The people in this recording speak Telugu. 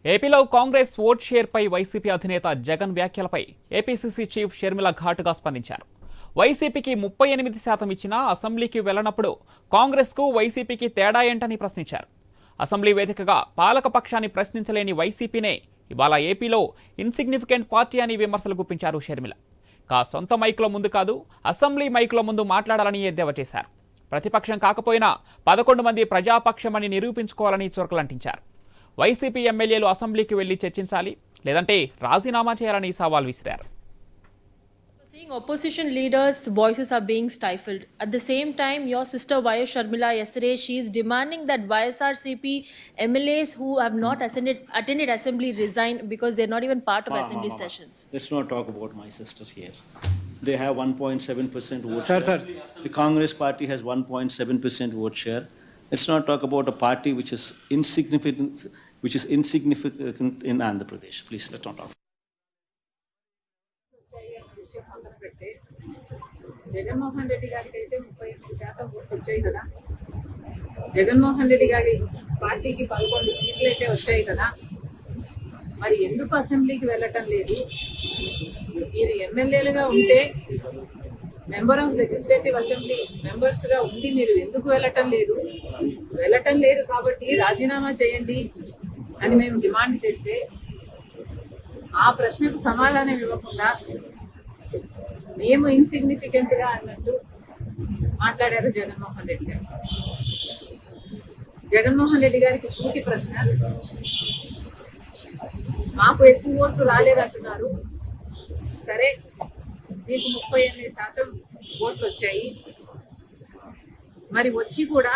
ఏపీలో కాంగ్రెస్ ఓట్ షేర్పై వైసీపీ అధినేత జగన్ వ్యాఖ్యలపై ఏపీసీసీ చీఫ్ షర్మిల ఘాటుగా స్పందించారు. వైసీపీకి 38% ఇచ్చినా అసెంబ్లీకి వెళ్లనప్పుడు కాంగ్రెస్కు వైసీపీకి తేడా ఏంటని ప్రశ్నించారు. అసెంబ్లీ వేదికగా పాలక పక్షాన్ని ప్రశ్నించలేని వైసీపీనే ఇవాళ ఏపీలో ఇన్సిగ్నిఫికెంట్ పార్టీ అని విమర్శలు గుప్పించారు షర్మిల. సొంత మైకుల ముందు కాదు, అసెంబ్లీ మైకుల ముందు మాట్లాడాలని ఎద్దేవా చేశారు. ప్రతిపక్షం కాకపోయినా 11 మంది ప్రజాపక్షమని నిరూపించుకోవాలని చురకలంటించారు. వైసీపీ ఎమ్మెల్యేలు అసెంబ్లీకి వెళ్లి చర్చించాలి, లేదంటే రాజీనామా చేయాలని సవాల్ విసిరారు. Seeing opposition leaders' voices are being stifled. At the same time, your sister Y.S. Sharmila yesterday, she is demanding that YSRCP MLAs who have not attended assembly resign because they're not even part of assembly sessions. Let's not talk about my sisters here. They have 1.7% vote share. The Congress party has 1.7% vote share. Let's not talk about a party which is insignificant in Andhra Pradesh. Please, let's not talk. Jaganmohan Reddy గారికి అయితే 38% ఓట్లు వచ్చాయి కదా. జగన్మోహన్ రెడ్డి గారి పార్టీకి 11 సీట్లు అయితే వచ్చాయి కదా. మరి ఎందుకు అసెంబ్లీకి వెళ్ళటం లేదు? మీరు ఎమ్మెల్యేలుగా ఉంటే మెంబర్ ఆఫ్ లెజిస్లేటివ్ అసెంబ్లీ మెంబర్స్గా ఉండి మీరు ఎందుకు వెళ్ళటం లేదు? వెళ్ళటం లేదు కాబట్టి రాజీనామా చేయండి అని మేము డిమాండ్ చేస్తే ఆ ప్రశ్నకు సమాధానం ఇవ్వకుండా మేము ఇన్సిగ్నిఫికెంట్ గా అన్నట్టు మాట్లాడారు జగన్మోహన్ రెడ్డి గారు. జగన్మోహన్ రెడ్డి గారికి సూటి ప్రశ్న, మాకు ఎక్కువ ఓట్లు రాలేదంటున్నారు. సరే, మీకు 38% ఓట్లు వచ్చాయి. మరి వచ్చి కూడా